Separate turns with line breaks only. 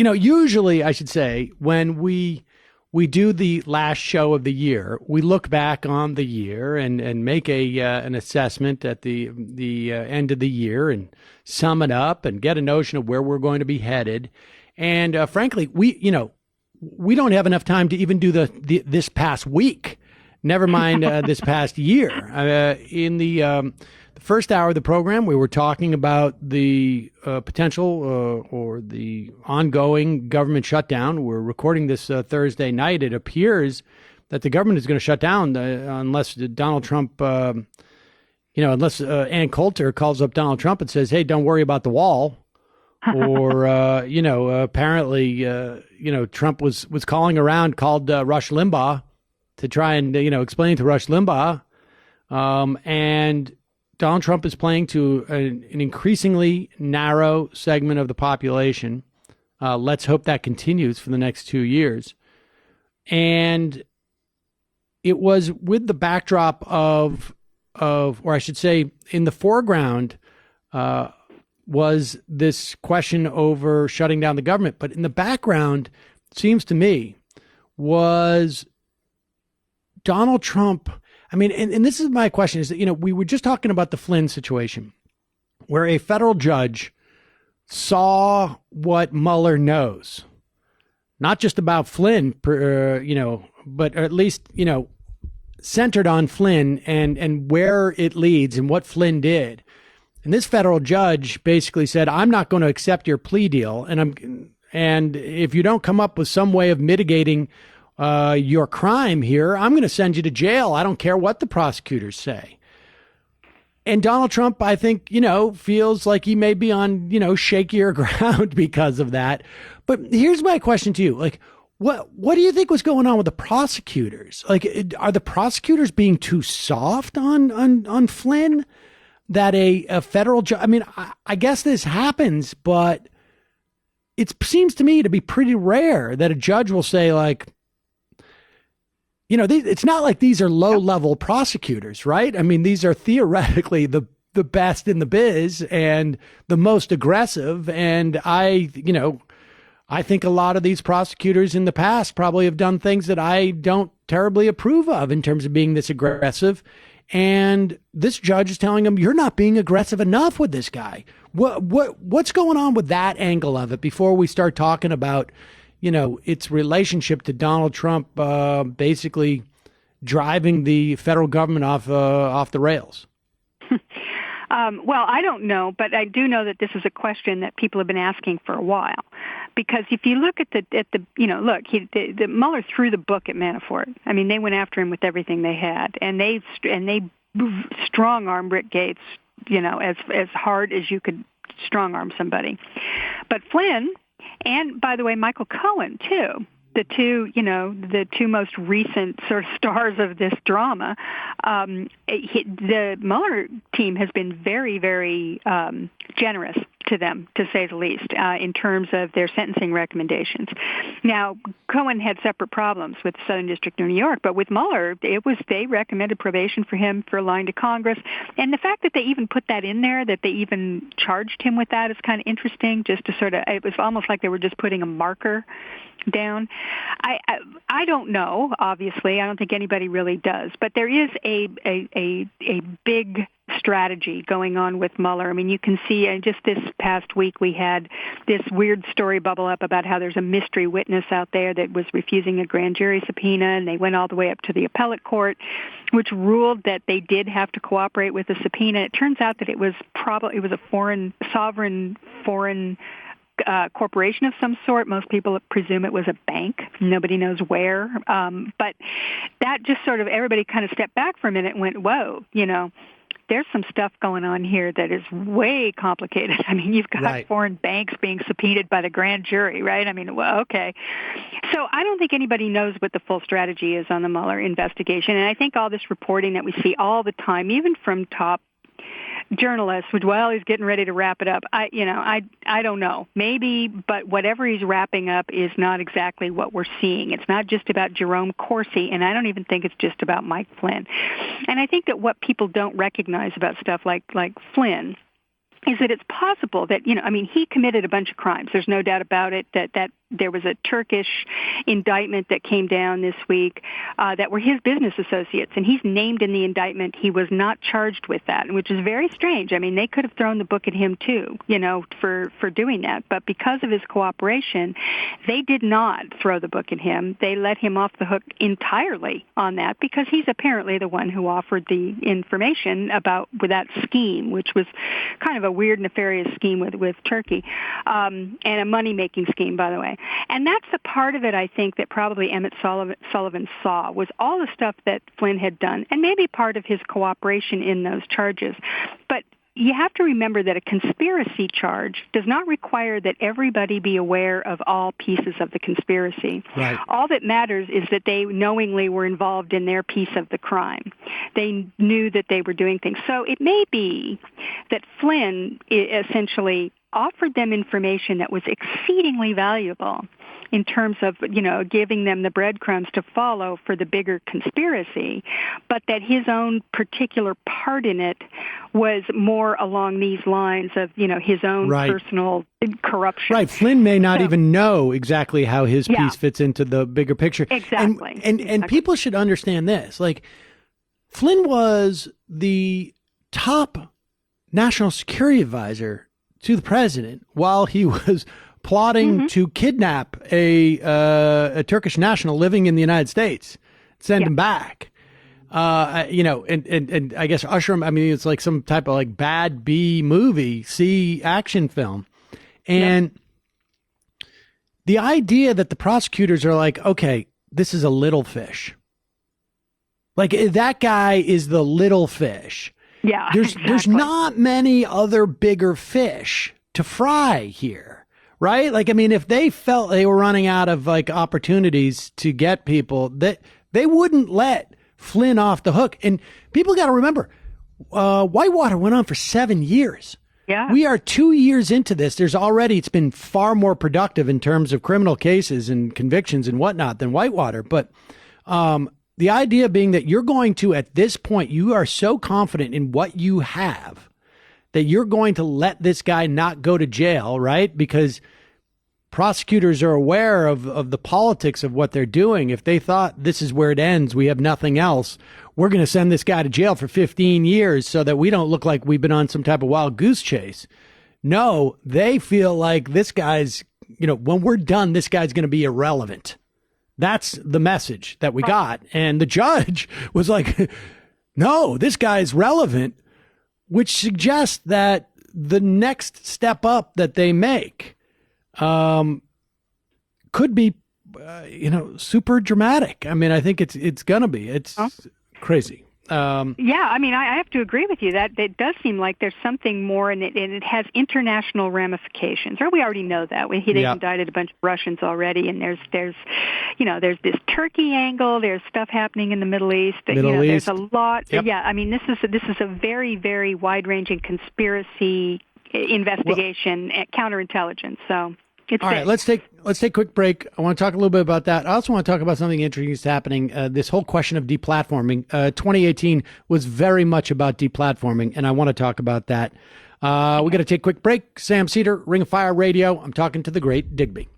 Usually I should say when we do the last show of the year, we look back on the year and make an assessment at the end of the year and sum it up and get a notion of where we're going to be headed. And frankly, we don't have enough time to even do this past week. Never mind this past year. In the first hour of the program, we were talking about the potential or the ongoing government shutdown. We're recording this Thursday night. It appears that the government is going to shut down unless Donald Trump, unless Ann Coulter calls up Donald Trump and says, "Hey, don't worry about the wall." Or, apparently, Trump was calling around, called Rush Limbaugh to try and, explain to Rush Limbaugh. And Donald Trump is playing to an increasingly narrow segment of the population. Let's hope that continues for the next 2 years. And it was with the backdrop of, or I should say, in the foreground, was this question over shutting down the government. But in the background, it seems to me, was Donald Trump. I mean, and this is my question, is that, we were just talking about the Flynn situation, where a federal judge saw what Mueller knows, not just about Flynn, but at least, centered on Flynn and where it leads and what Flynn did. And this federal judge basically said, "I'm not going to accept your plea deal, and if you don't come up with some way of mitigating your crime here, I'm going to send you to jail. I don't care what the prosecutors say." And Donald Trump, I think, feels like he may be on, shakier ground because of that. But here's my question to you: what do you think was going on with the prosecutors? Are the prosecutors being too soft on Flynn? That a federal judge, I guess this happens, but it seems to me to be pretty rare that a judge will say, it's not like these are low-level prosecutors, right? These are theoretically the best in the biz and the most aggressive. And I think a lot of these prosecutors in the past probably have done things that I don't terribly approve of in terms of being this aggressive. And this judge is telling him, "You're not being aggressive enough with this guy." What's going on with that angle of it before we start talking about, its relationship to Donald Trump, basically driving the federal government off the rails?
Well, I don't know, but I do know that this is a question that people have been asking for a while. Because if you look at the Mueller threw the book at Manafort. They went after him with everything they had, and they strong-armed Rick Gates, as hard as you could strong-arm somebody. But Flynn, and by the way, Michael Cohen too, the two most recent sort of stars of this drama. The Mueller team has been very, very generous to them, to say the least, in terms of their sentencing recommendations. Now, Cohen had separate problems with the Southern District of New York, but with Mueller, they recommended probation for him for lying to Congress. And the fact that they even put that in there, that they even charged him with that, is kind of interesting, just to sort of, it was almost like they were just putting a marker down. I don't know, obviously. I don't think anybody really does. But there is a big strategy going on with Mueller. You can see just this past week we had this weird story bubble up about how there's a mystery witness out there that was refusing a grand jury subpoena, and they went all the way up to the appellate court, which ruled that they did have to cooperate with the subpoena. It turns out that it was a sovereign foreign corporation of some sort. Most people presume it was a bank. Nobody knows where. But that just sort of, everybody kind of stepped back for a minute and went, whoa, there's some stuff going on here that is way complicated. You've got foreign banks being subpoenaed by the grand jury, right? Well, okay. So I don't think anybody knows what the full strategy is on the Mueller investigation. And I think all this reporting that we see all the time, even from top journalists, he's getting ready to wrap it up. I don't know. Maybe, but whatever he's wrapping up is not exactly what we're seeing. It's not just about Jerome Corsi, and I don't even think it's just about Mike Flynn. And I think that what people don't recognize about stuff like Flynn is that it's possible that, I mean, he committed a bunch of crimes. There's no doubt about it that there was a Turkish indictment that came down this week that were his business associates, and he's named in the indictment. He was not charged with that, which is very strange. I mean, they could have thrown the book at him too, for doing that. But because of his cooperation, they did not throw the book at him. They let him off the hook entirely on that because he's apparently the one who offered the information about that scheme, which was kind of a weird, nefarious scheme with Turkey, and a money-making scheme, by the way. And that's the part of it, I think, that probably Emmett Sullivan saw, was all the stuff that Flynn had done, and maybe part of his cooperation in those charges. But you have to remember that a conspiracy charge does not require that everybody be aware of all pieces of the conspiracy.
Right.
All that matters is that they knowingly were involved in their piece of the crime. They knew that they were doing things. So it may be that Flynn essentially offered them information that was exceedingly valuable in terms of, giving them the breadcrumbs to follow for the bigger conspiracy, but that his own particular part in it was more along these lines of, his own personal corruption.
Right. Flynn may not even know exactly how his piece fits into the bigger picture.
Exactly.
And people should understand this. Like, Flynn was the top national security advisor to the president while he was plotting to kidnap a Turkish national living in the United States, send him back. And I guess usher him. I mean, it's like some type of like bad B movie, C action film. And the idea that the prosecutors are like, okay, this is a little fish. Like, that guy is the little fish.
Yeah,
there's not many other bigger fish to fry here, right? Like, I mean, if they felt they were running out of like opportunities to get people, that they wouldn't let Flynn off the hook. And people got to remember, Whitewater went on for 7 years.
Yeah,
we are 2 years into this. It's been far more productive in terms of criminal cases and convictions and whatnot than Whitewater. But the idea being that you're going to, at this point, you are so confident in what you have that you're going to let this guy not go to jail, right? Because prosecutors are aware of the politics of what they're doing. If they thought this is where it ends, we have nothing else, we're going to send this guy to jail for 15 years so that we don't look like we've been on some type of wild goose chase. No, they feel like this guy's, when we're done, this guy's going to be irrelevant. That's the message that we got. And the judge was like, no, this guy's relevant, which suggests that the next step up that they make could be, super dramatic. I mean, I think it's going to be. It's crazy.
Yeah, I mean, I have to agree with you that it does seem like there's something more, and it has international ramifications. Or we already know that. They've indicted a bunch of Russians already, and there's this Turkey angle. There's stuff happening in the Middle East. There's a lot.
Yep.
Yeah, I mean, this is a very, very wide-ranging conspiracy investigation, counterintelligence. So.
All right, let's take a quick break. I want to talk a little bit about that. I also want to talk about something interesting that's happening. This whole question of deplatforming. 2018 was very much about deplatforming, and I want to talk about that. We got to take a quick break. Sam Seder, Ring of Fire Radio. I'm talking to the great Digby.